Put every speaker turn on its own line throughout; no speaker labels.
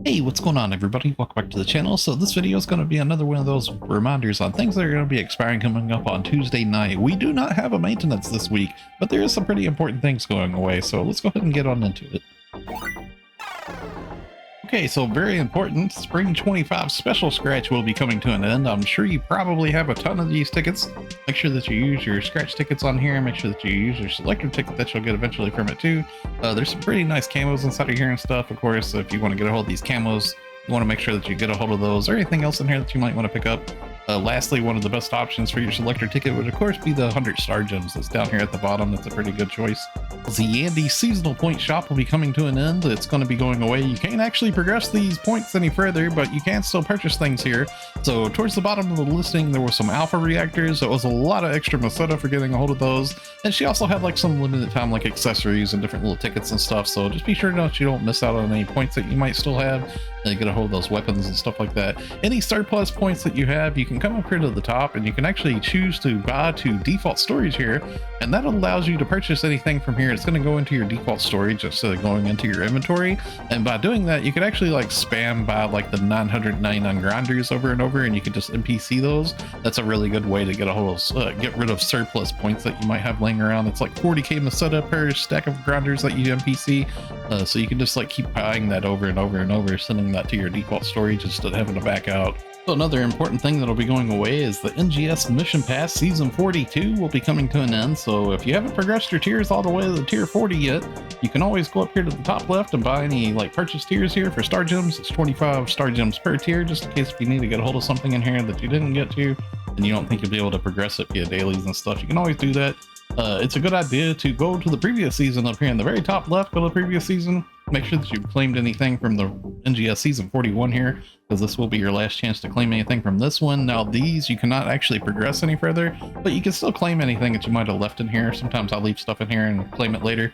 Hey, what's going on everybody? Welcome back to the channel. So this video is going to be another one of those reminders on things that are going to be expiring coming up on Tuesday night. We do not have a maintenance this week, but there is some pretty important things going away, so let's go ahead and get on into it. Okay, so very important, Spring 25 Special Scratch will be coming to an end. I'm sure you probably have a ton of these tickets. Make sure that you use your scratch tickets on here. Make sure that you use your selector ticket that you'll get eventually from it too. There's some pretty nice camos inside of here and stuff. Of course, if you want to get a hold of these camos, you want to make sure that you get a hold of those or anything else in here that you might want to pick up. Lastly, one of the best options for your selector ticket would of course be the 100 star gems that's down here at the bottom. That's a pretty good choice. The Xiandy seasonal point shop will be coming to an end. It's going to be going away. You can't actually progress these points any further, but you can still purchase things here. So towards the bottom of the listing, there were some alpha reactors. It was a lot of extra Masetta for getting a hold of those. And she also had like some limited time like accessories and different little tickets and stuff. So just be sure that you don't miss out on any points that you might still have and get a hold of those weapons and stuff like that. Any surplus points that you have, you can come up here to the top and you can actually choose to buy to default storage here, and that allows you to purchase anything from here. It's going to go into your default storage instead of going into your inventory, and by doing that you can actually like spam buy like the 999 grinders over and over, and you can just NPC those. That's a really good way to get a hold of get rid of surplus points that you might have laying around. It's like 40k Masetta per stack of grinders that you NPC, so you can just like keep buying that over and over and over, sending that to your default storage instead of having to back out. So another important thing that'll be going away is the NGS Mission Pass Season 42 will be coming to an end. So if you haven't progressed your tiers all the way to the tier 40 yet, you can always go up here to the top left and buy any like purchase tiers here for star gems. It's 25 star gems per tier, just in case if you need to get a hold of something in here that you didn't get to and you don't think you'll be able to progress it via dailies and stuff. You can always do that. It's a good idea to go to the previous season up here in the very top left. Go to the previous season. Make sure that you've claimed anything from the NGS Season 41 here, because this will be your last chance to claim anything from this one. Now these you cannot actually progress any further, but you can still claim anything that you might have left in here. Sometimes I'll leave stuff in here and claim it later.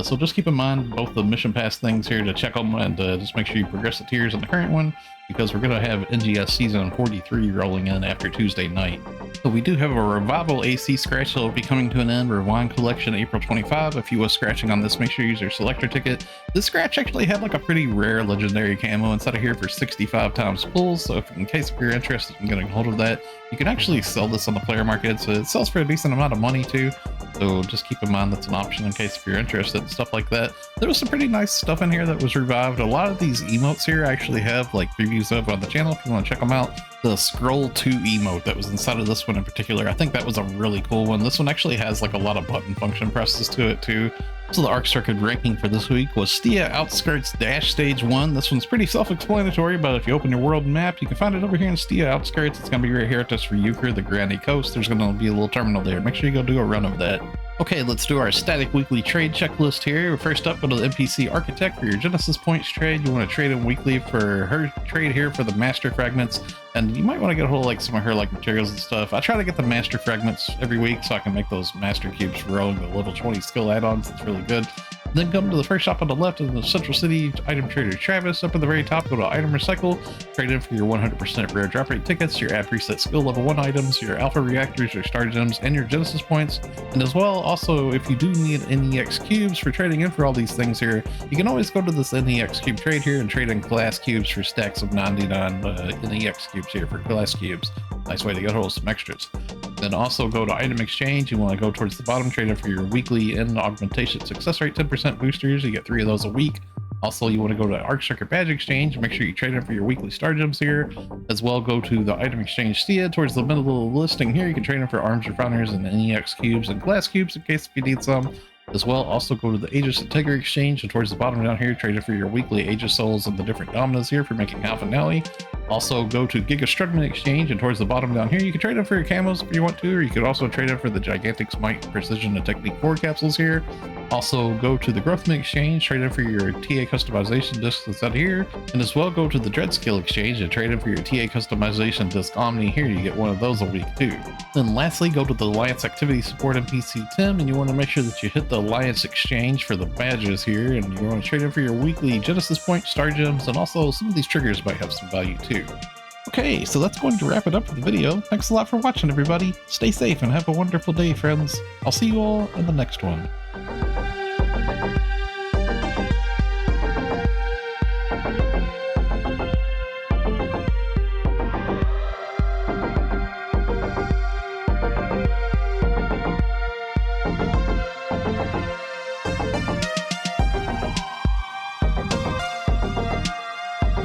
So just keep in mind both the mission pass things here to check them, and just make sure you progress the tiers in the current one, because we're going to have NGS Season 43 rolling in after Tuesday night. So we do have a Revival AC scratch that will be coming to an end. Rewind Collection April 25. If you was scratching on this, make sure you use your selector ticket. This scratch actually had like a pretty rare legendary camo inside of here for 65 times pulls. So if in case if you're interested in getting a hold of that, you can actually sell this on the player market. So it sells for a decent amount of money too. So just keep in mind that's an option in case if you're interested in stuff like that. There was some pretty nice stuff in here that was revived. A lot of these emotes here I actually have like previews of on the channel if you want to check them out. The Scroll 2 emote that was inside of this one in particular, I think that was a really cool one. This one actually has like a lot of button function presses to it too. So the Arks record ranking for this week was Stia Outskirts Dash Stage 1. This one's pretty self-explanatory, but if you open your world map, you can find it over here in Stia Outskirts. It's going to be right here at this for Euchre, the Granny Coast. There's going to be a little terminal there. Make sure you go do a run of that. Okay, let's do our static weekly trade checklist here. First up, go to the NPC Architect for your Genesis points trade. You want to trade in weekly for her trade here for the Master Fragments, and you might want to get a hold of like some of her like materials and stuff. I try to get the Master Fragments every week so I can make those Master Cubes for rolling the level 20 skill add-ons. It's really good. Then come to the first shop on the left in the Central City Item Trader Travis. Up at the very top, go to Item Recycle, trade in for your 100% rare drop rate tickets, your add preset skill level 1 items, your alpha reactors, your star gems, and your Genesis points. And as well, also, if you do need NEX cubes for trading in for all these things here, you can always go to this NEX cube trade here and trade in glass cubes for stacks of 99 NEX cubes here for glass cubes. Nice way to get hold of some extras. Then also go to Item Exchange. You want to go towards the bottom, trade in for your weekly N augmentation success rate 10% boosters. You get 3 of those a week. Also, you want to go to Arks Record Badge Exchange. Make sure you trade in for your weekly star gems here. As well, go to the Item Exchange Stia towards the middle of the listing here. You can trade in for arms refiners and NEX cubes and glass cubes in case if you need some. As well, also go to the Aegis Integra Exchange, and towards the bottom down here, trade in for your weekly Aegis Souls and the different Dominas here for making Alpha Nelly. Also go to Giga Strutman Exchange, and towards the bottom down here, you can trade in for your camos if you want to, or you could also trade in for the Gigantic Smite Precision and Technique 4 capsules here. Also go to the Growthman Exchange, trade in for your TA customization disc that's out here, and as well go to the Dread Skill Exchange and trade in for your TA customization disc Omni here. You get 1 of those a week too. Then lastly, go to the Alliance Activity Support NPC Tim, and you want to make sure that you hit the Alliance Exchange for the badges here, and you want to trade in for your weekly Genesis Point, Star Gems, and also some of these triggers might have some value too. Okay, so that's going to wrap it up for the video. Thanks a lot for watching, everybody. Stay safe and have a wonderful day, friends. I'll see you all in the next one.